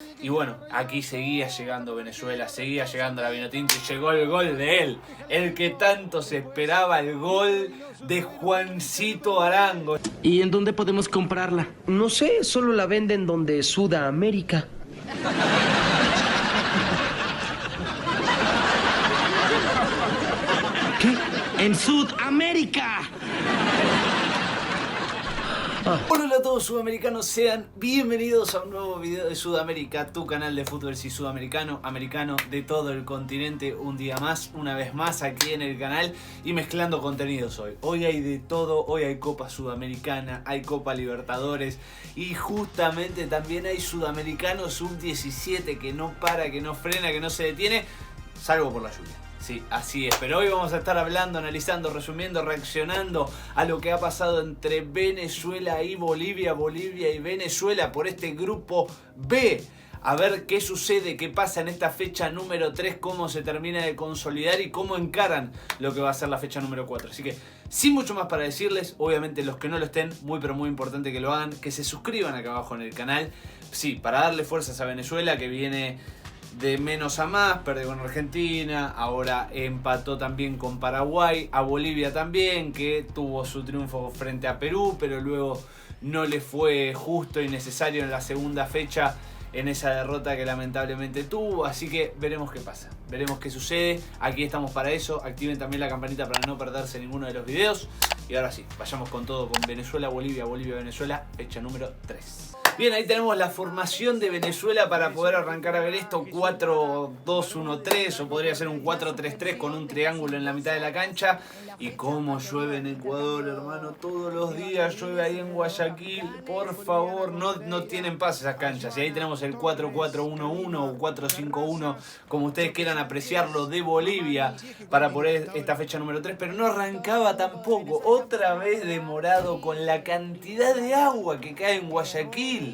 Y bueno, aquí seguía llegando Venezuela, seguía llegando la Vinotinto y llegó el gol de él, el que tanto se esperaba, el gol de Juancito Arango. ¿Y en dónde podemos comprarla? No sé, solo la venden donde Sudamérica. ¿Qué? ¡En Sudamérica! Hola a todos sudamericanos, sean bienvenidos a un nuevo video de Sudamérica, tu canal de fútbol sudamericano, americano de todo el continente. Un día más, una vez más aquí en el canal y mezclando contenidos hoy. Hoy hay de todo, hoy hay Copa Sudamericana, hay Copa Libertadores y justamente también hay Sudamericano Sub-17 que no para, que no frena, que no se detiene, salvo por la lluvia. Sí, así es, pero hoy vamos a estar hablando, analizando, resumiendo, reaccionando a lo que ha pasado entre Venezuela y Bolivia, Bolivia y Venezuela por este grupo B. A ver qué sucede, qué pasa en esta fecha número 3, cómo se termina de consolidar y cómo encaran lo que va a ser la fecha número 4. Así que, sin mucho más para decirles, obviamente los que no lo estén, muy pero muy importante que lo hagan, que se suscriban acá abajo en el canal. Sí, para darle fuerzas a Venezuela que viene de menos a más, perdió con Argentina, ahora empató también con Paraguay, a Bolivia también, que tuvo su triunfo frente a Perú, pero luego no le fue justo y necesario en la segunda fecha en esa derrota que lamentablemente tuvo, así que veremos qué pasa, veremos qué sucede, aquí estamos para eso, activen también la campanita para no perderse ninguno de los videos, y ahora sí, vayamos con todo con Venezuela, Bolivia, Bolivia, Venezuela, fecha número 3. Bien, ahí tenemos la formación de Venezuela para poder arrancar a ver esto, 4-2-1-3 o podría ser un 4-3-3 con un triángulo en la mitad de la cancha. Y cómo llueve en Ecuador, hermano, todos los días llueve ahí en Guayaquil, por favor, no tienen paz esas canchas. Y ahí tenemos el 4-4-1-1 o 4-5-1, como ustedes quieran apreciarlo, de Bolivia para poner esta fecha número 3, pero no arrancaba tampoco, otra vez demorado con la cantidad de agua que cae en Guayaquil.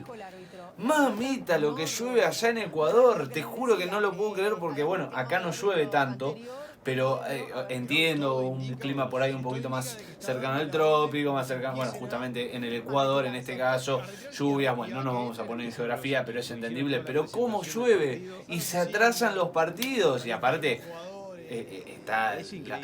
Mamita, lo que llueve allá en Ecuador, te juro que no lo puedo creer porque bueno, acá no llueve tanto, pero entiendo un clima por ahí un poquito más cercano al trópico, más cercano, bueno, justamente en el Ecuador en este caso, lluvias, bueno, no nos vamos a poner en geografía, pero es entendible, pero cómo llueve y se atrasan los partidos y aparte está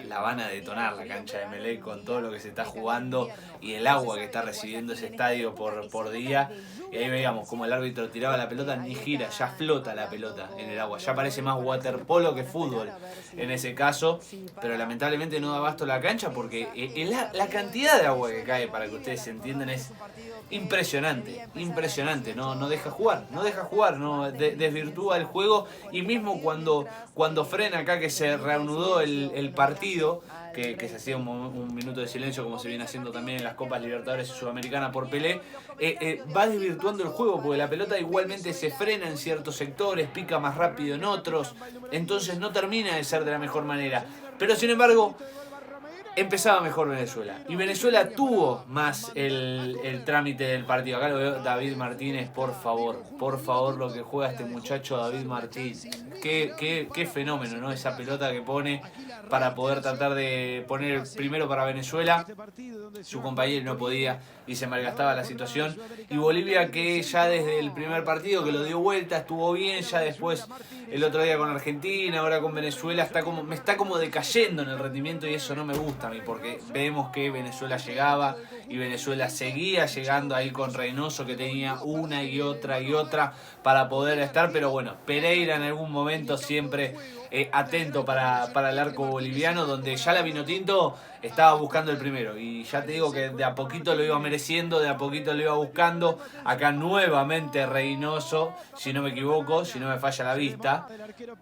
la van a detonar la cancha de Emelec con todo lo que se está jugando y el agua que está recibiendo ese estadio por día. Y ahí veíamos como el árbitro tiraba la pelota, ni gira, ya flota la pelota en el agua. Ya parece más waterpolo que fútbol en ese caso. Pero lamentablemente no da abasto la cancha porque la cantidad de agua que cae, para que ustedes se entiendan, es impresionante, impresionante. No deja jugar, no desvirtúa el juego. Y mismo cuando frena acá, que se reanudó el partido, que se hacía un minuto de silencio como se viene haciendo también en las Copas Libertadores y Sudamericana por Pelé, va desvirtuando el juego porque la pelota igualmente se frena en ciertos sectores, pica más rápido en otros, entonces no termina de ser de la mejor manera. Pero sin embargo, empezaba mejor Venezuela. Y Venezuela tuvo más el trámite del partido. Acá lo veo David Martínez, por favor, lo que juega este muchacho David Martínez. Qué fenómeno, ¿no? Esa pelota que pone para poder tratar de poner primero para Venezuela. Su compañero no podía y se malgastaba la situación. Y Bolivia, que ya desde el primer partido que lo dio vuelta, estuvo bien, ya después el otro día con Argentina, ahora con Venezuela, me está como decayendo en el rendimiento y eso no me gusta a mí, porque vemos que Venezuela llegaba y Venezuela seguía llegando ahí con Reynoso, que tenía una y otra para poder estar, pero bueno, Pereira en algún momento siempre atento para el arco boliviano, donde ya la Vinotinto estaba buscando el primero y ya te digo que de a poquito lo iba mereciendo, de a poquito lo iba buscando. Acá nuevamente Reynoso, si no me equivoco, si no me falla la vista,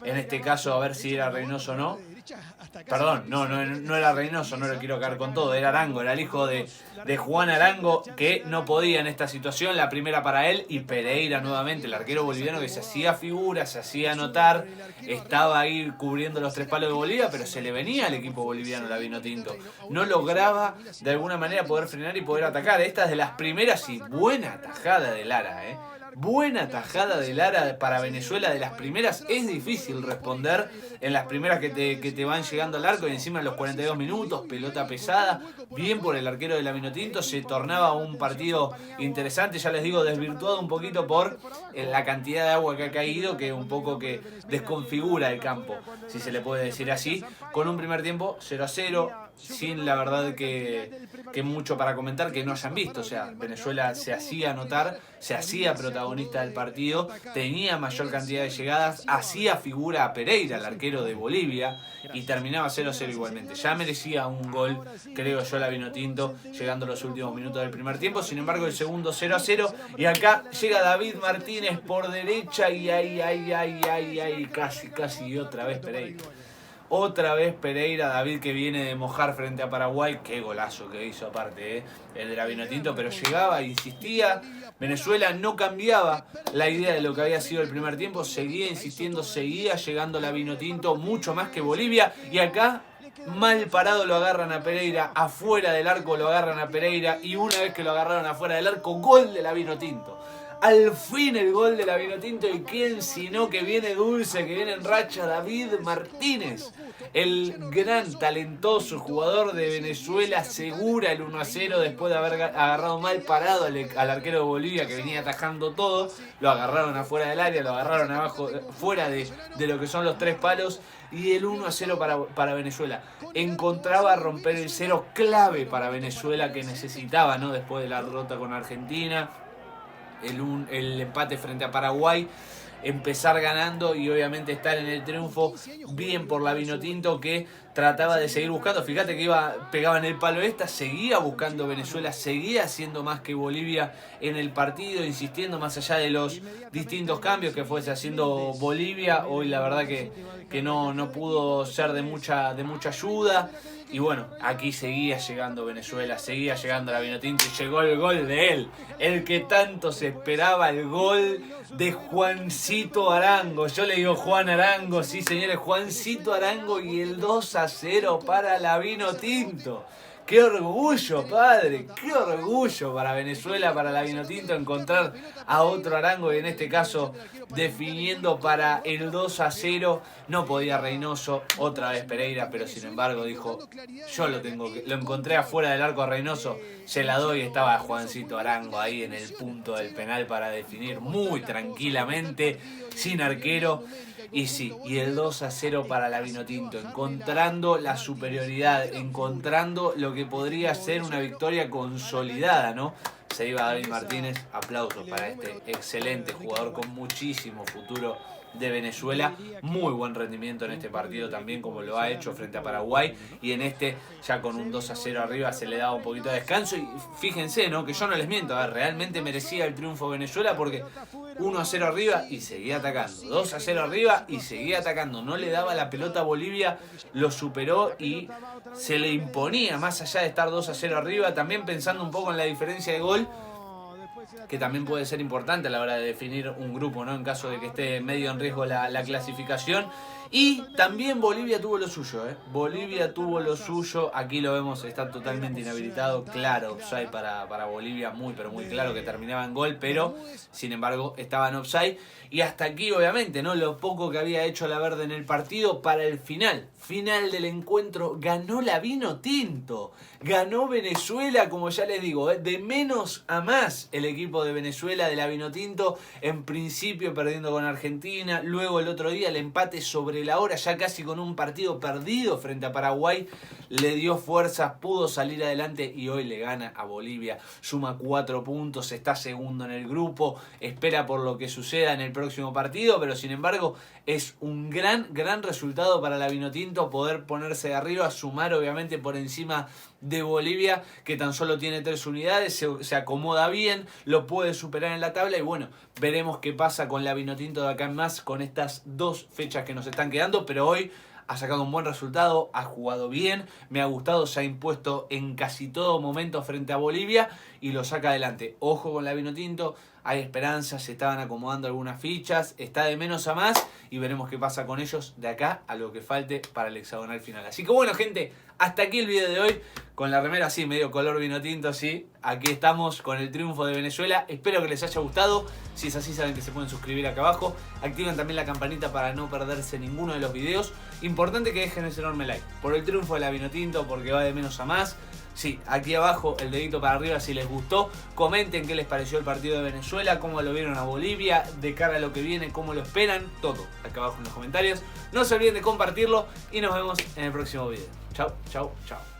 en este caso a ver si era Reynoso o no. Perdón, no era Reynoso, no lo quiero caer con todo, era Arango, era el hijo de Juan Arango, que no podía en esta situación, la primera para él, y Pereira nuevamente, el arquero boliviano que se hacía figura, se hacía anotar, estaba ahí cubriendo los tres palos de Bolivia, pero se le venía al equipo boliviano la Vinotinto, no lograba de alguna manera poder frenar y poder atacar. Esta es de las primeras y buena tajada de Lara, buena tajada de Lara para Venezuela de las primeras. Es difícil responder en las primeras que te van llegando al arco, y encima en los 42 minutos, pelota pesada, bien por el arquero de la Vinotinto. Se tornaba un partido interesante, ya les digo, desvirtuado un poquito por la cantidad de agua que ha caído, que un poco que desconfigura el campo, si se le puede decir así, con un primer tiempo 0-0, sin la verdad que mucho para comentar que no hayan visto. O sea, Venezuela se hacía notar, se hacía protagonista del partido, tenía mayor cantidad de llegadas, hacía figura a Pereira, el arquero de Bolivia, y terminaba 0-0 igualmente. Ya merecía un gol, creo yo, la Vinotinto, llegando a los últimos minutos del primer tiempo. Sin embargo, el segundo 0-0, y acá llega David Martínez por derecha, y casi otra vez Pereira. Otra vez Pereira, David, que viene de mojar frente a Paraguay. Qué golazo que hizo aparte, el de la Vinotinto, pero llegaba, insistía. Venezuela no cambiaba la idea de lo que había sido el primer tiempo, seguía insistiendo, seguía llegando la Vinotinto, mucho más que Bolivia. Y acá, mal parado, lo agarran a Pereira, afuera del arco lo agarran a Pereira, y una vez que lo agarraron afuera del arco, gol de la Vinotinto. Al fin el gol de la Vinotinto, y quién sino que viene dulce, que viene en racha, David Martínez, el gran talentoso jugador de Venezuela, asegura el 1-0 después de haber agarrado mal parado al arquero de Bolivia, que venía atajando todo. Lo agarraron afuera del área, lo agarraron abajo, fuera de lo que son los 3 palos, y el 1-0 para Venezuela. Encontraba romper el 0 clave para Venezuela, que necesitaba, ¿no? Después de la derrota con Argentina, el empate frente a Paraguay, empezar ganando y obviamente estar en el triunfo. Bien por la Vinotinto, que trataba de seguir buscando. Fíjate que pegaba en el palo seguía buscando Venezuela, seguía haciendo más que Bolivia en el partido, insistiendo más allá de los distintos cambios que fuese haciendo Bolivia. Hoy la verdad que no pudo ser de mucha ayuda. Y bueno, aquí seguía llegando Venezuela, seguía llegando la Vinotinto, y llegó el gol de él, el que tanto se esperaba, el gol de Juancito Arango. Yo le digo Juan Arango, sí señores, Juancito Arango, y el 2-0 para la Vinotinto. ¡Qué orgullo, padre! ¡Qué orgullo para Venezuela, para la Vinotinto, encontrar a otro Arango, y en este caso definiendo para el 2-0. No podía Reynoso, otra vez Pereira, pero sin embargo dijo, yo lo encontré afuera del arco a Reynoso, se la doy. Estaba Juancito Arango ahí en el punto del penal para definir muy tranquilamente, sin arquero. Y sí, y el 2-0 para la Vinotinto, encontrando la superioridad, encontrando lo que podría ser una victoria consolidada, ¿no? Se iba David Martínez, aplausos para este excelente jugador con muchísimo futuro de Venezuela. Muy buen rendimiento en este partido también, como lo ha hecho frente a Paraguay, y en este ya con un 2-0 arriba se le daba un poquito de descanso. Y fíjense, ¿no? Que yo no les miento, realmente merecía el triunfo Venezuela, porque 1-0 arriba y seguía atacando, 2-0 arriba y seguía atacando, no le daba la pelota a Bolivia, lo superó y se le imponía, más allá de estar 2-0 arriba. También pensando un poco en la diferencia de gol, que también puede ser importante a la hora de definir un grupo, ¿no? En caso de que esté medio en riesgo la clasificación. Y también Bolivia tuvo lo suyo, Bolivia tuvo lo suyo. Aquí lo vemos, está totalmente inhabilitado. Claro, offside para Bolivia, muy pero muy claro, que terminaba en gol, pero sin embargo estaba en offside. Y hasta aquí, obviamente, ¿no? Lo poco que había hecho la Verde en el partido. Para el final del encuentro, ganó la Vinotinto. Ganó Venezuela, como ya les digo, de menos a más el equipo de Venezuela, de la Vinotinto. En principio perdiendo con Argentina, luego el otro día el empate sobre la hora, ya casi con un partido perdido frente a Paraguay, le dio fuerzas, pudo salir adelante, y hoy le gana a Bolivia. Suma 4 puntos, está segundo en el grupo, espera por lo que suceda en el próximo partido, pero sin embargo es un gran resultado para la Vinotinto poder ponerse de arriba, sumar obviamente por encima de Bolivia, que tan solo tiene 3 unidades, se acomoda bien, lo puede superar en la tabla. Y bueno, veremos qué pasa con la Vinotinto de acá en más, con estas 2 fechas que nos están quedando. Pero hoy ha sacado un buen resultado, ha jugado bien, me ha gustado, se ha impuesto en casi todo momento frente a Bolivia y lo saca adelante. Ojo con la Vinotinto, hay esperanzas, se estaban acomodando algunas fichas, está de menos a más y veremos qué pasa con ellos de acá a lo que falte para el hexagonal final. Así que bueno, gente, hasta aquí el video de hoy, con la remera así, medio color vino tinto así. Aquí estamos con el triunfo de Venezuela, espero que les haya gustado. Si es así, saben que se pueden suscribir acá abajo, activen también la campanita para no perderse ninguno de los videos. Importante que dejen ese enorme like, por el triunfo de la vino tinto, porque va de menos a más. Sí, aquí abajo el dedito para arriba si les gustó. Comenten qué les pareció el partido de Venezuela, cómo lo vieron a Bolivia, de cara a lo que viene, cómo lo esperan. Todo acá abajo en los comentarios. No se olviden de compartirlo y nos vemos en el próximo video. Chau, chau, chau.